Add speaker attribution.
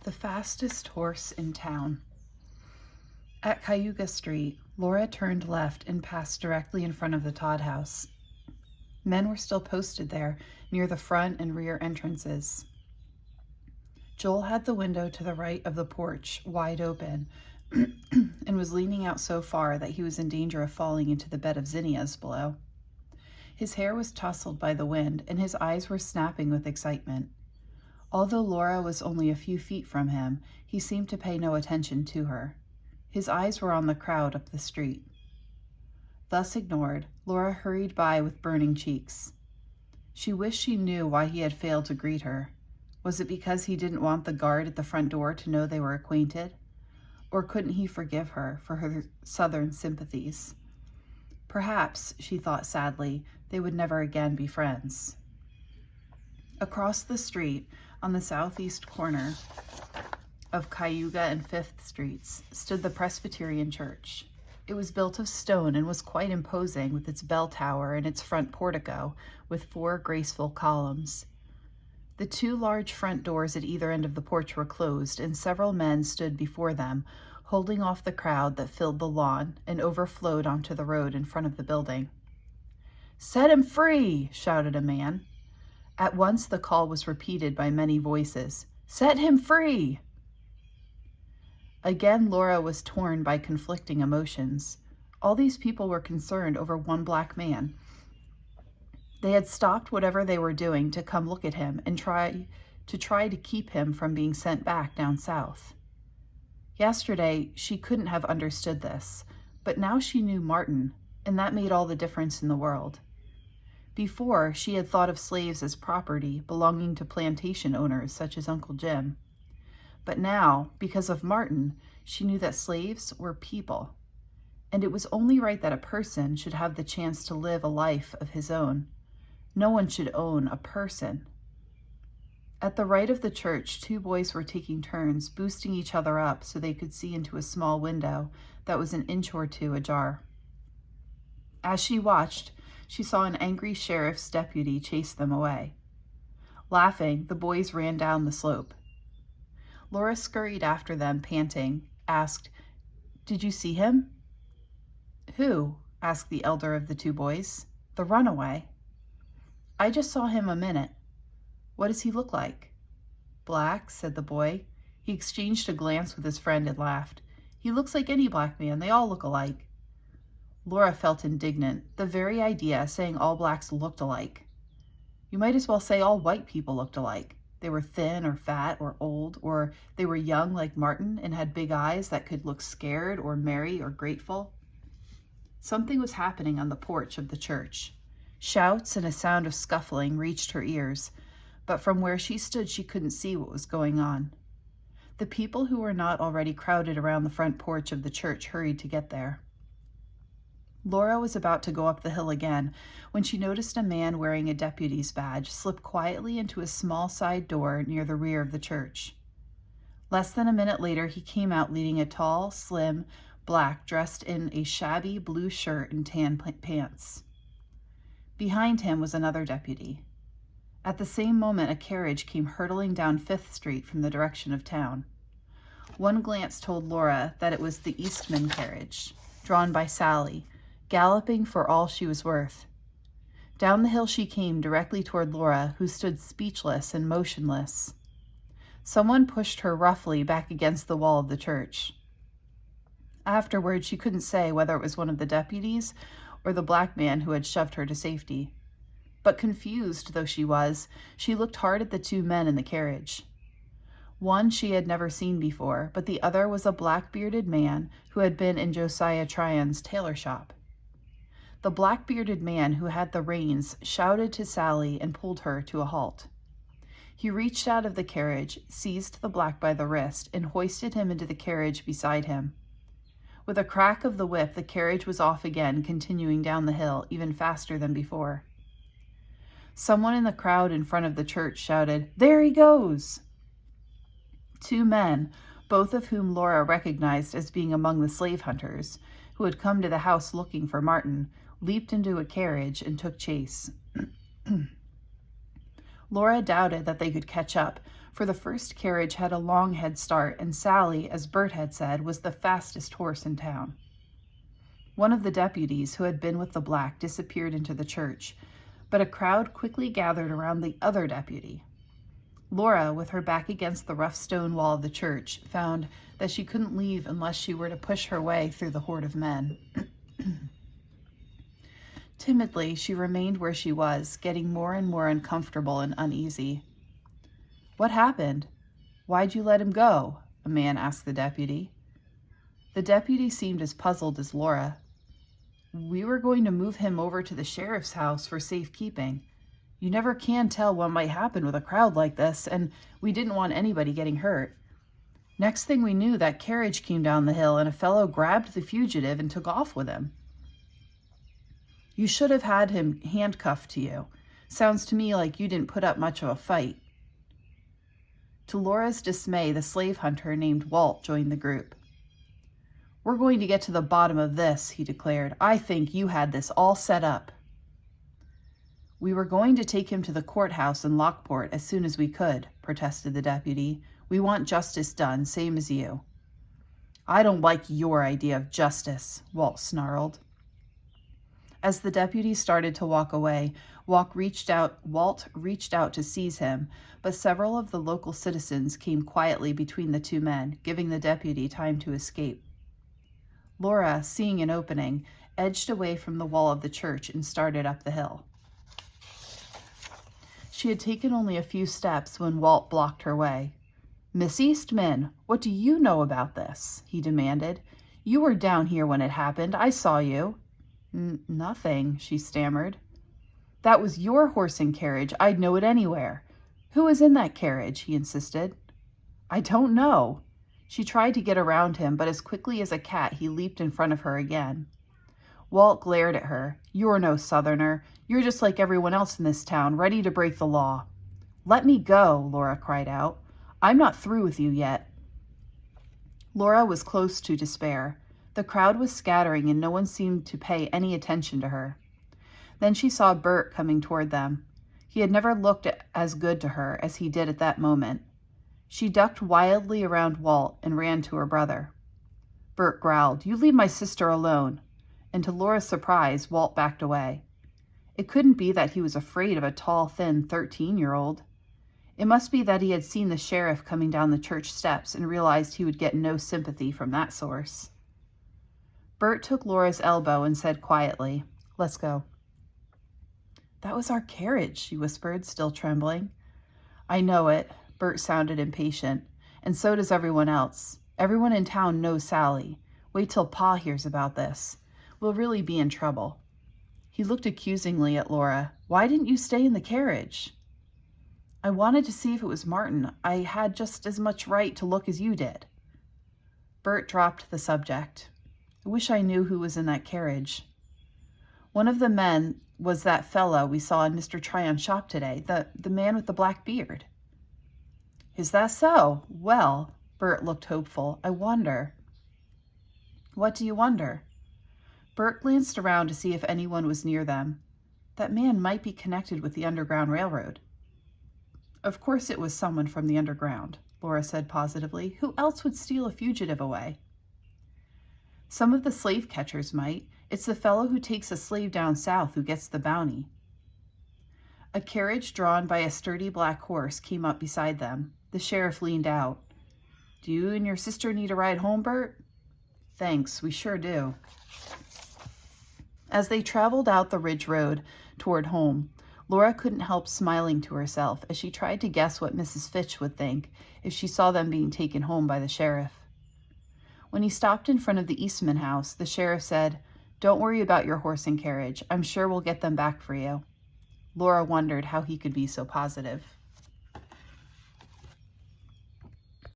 Speaker 1: The fastest horse in town. At Cayuga Street, Laura turned left and passed directly in front of the Todd house. Men were still posted there, near the front and rear entrances. Joel had the window to the right of the porch wide open and was leaning out so far that he was in danger of falling into the bed of zinnias below. His hair was tousled by the wind, and his eyes were snapping with excitement. Although Laura was only a few feet from him, he seemed to pay no attention to her. His eyes were on the crowd up the street. Thus ignored, Laura hurried by with burning cheeks. She wished she knew why he had failed to greet her. Was it because he didn't want the guard at the front door to know they were acquainted? Or couldn't he forgive her for her southern sympathies? Perhaps, she thought sadly, they would never again be friends. Across the street, on the southeast corner of Cayuga and 5th Streets, stood the Presbyterian Church. It was built of stone and was quite imposing with its bell tower and its front portico with 4 graceful columns. The 2 large front doors at either end of the porch were closed, and several men stood before them, holding off the crowd that filled the lawn and overflowed onto the road in front of the building. "Set him free!" shouted a man. At once the call was repeated by many voices. "Set him free!" Again, Laura was torn by conflicting emotions. All these people were concerned over one black man. They had stopped whatever they were doing to come look at him and try to keep him from being sent back down south. Yesterday, she couldn't have understood this, but now she knew Martin, and that made all the difference in the world. Before, she had thought of slaves as property belonging to plantation owners such as Uncle Jim. But now, because of Martin, she knew that slaves were people, and it was only right that a person should have the chance to live a life of his own. No one should own a person. At the right of the church, 2 boys were taking turns, boosting each other up so they could see into a small window that was an inch or 2 ajar. As she watched, she saw an angry sheriff's deputy chase them away. Laughing, the boys ran down the slope. Laura scurried after them, panting, asked, "Did you see him?" "Who?" asked the elder of the 2 boys. "The runaway." "I just saw him a minute." "What does he look like?" "Black," said the boy. He exchanged a glance with his friend and laughed. "He looks like any black man. They all look alike." Laura felt indignant. The very idea, saying all blacks looked alike. You might as well say all white people looked alike. They were thin or fat or old, or they were young like Martin and had big eyes that could look scared or merry or grateful. Something was happening on the porch of the church. Shouts and a sound of scuffling reached her ears, but from where she stood she couldn't see what was going on. The people who were not already crowded around the front porch of the church hurried to get there. Laura was about to go up the hill again when she noticed a man wearing a deputy's badge slip quietly into a small side door near the rear of the church. Less than a minute later, he came out leading a tall, slim black dressed in a shabby blue shirt and tan pants. Behind him was another deputy. At the same moment, a carriage came hurtling down 5th Street from the direction of town. One glance told Laura that it was the Eastman carriage, drawn by Sally, galloping for all she was worth. Down the hill she came directly toward Laura, who stood speechless and motionless. Someone pushed her roughly back against the wall of the church. Afterward, she couldn't say whether it was one of the deputies or the black man who had shoved her to safety. But confused though she was, she looked hard at the 2 men in the carriage. One she had never seen before, but the other was a black-bearded man who had been in Josiah Tryon's tailor shop. The black-bearded man who had the reins shouted to Sally and pulled her to a halt. He reached out of the carriage, seized the black by the wrist, and hoisted him into the carriage beside him. With a crack of the whip, the carriage was off again, continuing down the hill, even faster than before. Someone in the crowd in front of the church shouted, "There he goes!" 2 men, both of whom Laura recognized as being among the slave hunters, who had come to the house looking for Martin, leaped into a carriage and took chase. Laura doubted that they could catch up, for the first carriage had a long head start, and Sally, as Bert had said, was the fastest horse in town. One of the deputies who had been with the black disappeared into the church, but a crowd quickly gathered around the other deputy. Laura, with her back against the rough stone wall of the church, found that she couldn't leave unless she were to push her way through the horde of men. Timidly, she remained where she was, getting more and more uncomfortable and uneasy. "What happened? Why'd you let him go?" a man asked the deputy. The deputy seemed as puzzled as Laura. "We were going to move him over to the sheriff's house for safekeeping. You never can tell what might happen with a crowd like this, and we didn't want anybody getting hurt. Next thing we knew, that carriage came down the hill and a fellow grabbed the fugitive and took off with him. You should have had him handcuffed to you. Sounds to me like you didn't put up much of a fight." To Laura's dismay, the slave hunter named Walt joined the group. "We're going to get to the bottom of this," he declared. "I think you had this all set up." "We were going to take him to the courthouse in Lockport as soon as we could," protested the deputy. "We want justice done, same as you." "I don't like your idea of justice," Walt snarled. As the deputy started to walk away, Walt reached out to seize him, but several of the local citizens came quietly between the two men, giving the deputy time to escape. Laura, seeing an opening, edged away from the wall of the church and started up the hill. She had taken only a few steps when Walt blocked her way. "Miss Eastman, what do you know about this?" he demanded. "You were down here when it happened. I saw you." Nothing," she stammered. "That was your horse and carriage. I'd know it anywhere. Who was in that carriage?" he insisted. "I don't know." She tried to get around him, but as quickly as a cat, he leaped in front of her again. Walt glared at her. "You're no Southerner. You're just like everyone else in this town, ready to break the law." "Let me go," Laura cried out. "I'm not through with you yet." Laura was close to despair. The crowd was scattering and no one seemed to pay any attention to her. Then she saw Bert coming toward them. He had never looked as good to her as he did at that moment. She ducked wildly around Walt and ran to her brother. Bert growled, "You leave my sister alone." And to Laura's surprise, Walt backed away. It couldn't be that he was afraid of a tall, thin 13-year-old. It must be that he had seen the sheriff coming down the church steps and realized he would get no sympathy from that source. Bert took Laura's elbow and said quietly, "Let's go." "That was our carriage," she whispered, still trembling. "I know it." Bert sounded impatient. "And so does everyone else. Everyone in town knows Sally. Wait till Pa hears about this. We'll really be in trouble." He looked accusingly at Laura. "Why didn't you stay in the carriage?" "I wanted to see if it was Martin. I had just as much right to look as you did." Bert dropped the subject. "I wish I knew who was in that carriage." "One of the men was that fellow we saw in Mr. Tryon's shop today, the man with the black beard." "Is that so? Well," Bert looked hopeful. "I wonder." "What do you wonder?" Bert glanced around to see if anyone was near them. That man might be connected with the Underground Railroad. "Of course it was someone from the Underground," Laura said positively. "Who else would steal a fugitive away?" "Some of the slave catchers might. It's the fellow who takes a slave down south who gets the bounty." A carriage drawn by a sturdy black horse came up beside them. The sheriff leaned out. "Do you and your sister need a ride home, Bert?" "Thanks, we sure do." As they traveled out the ridge road toward home, Laura couldn't help smiling to herself as she tried to guess what Mrs. Fitch would think if she saw them being taken home by the sheriff. When he stopped in front of the Eastman house, the sheriff said, "Don't worry about your horse and carriage. I'm sure we'll get them back for you." Laura wondered how he could be so positive.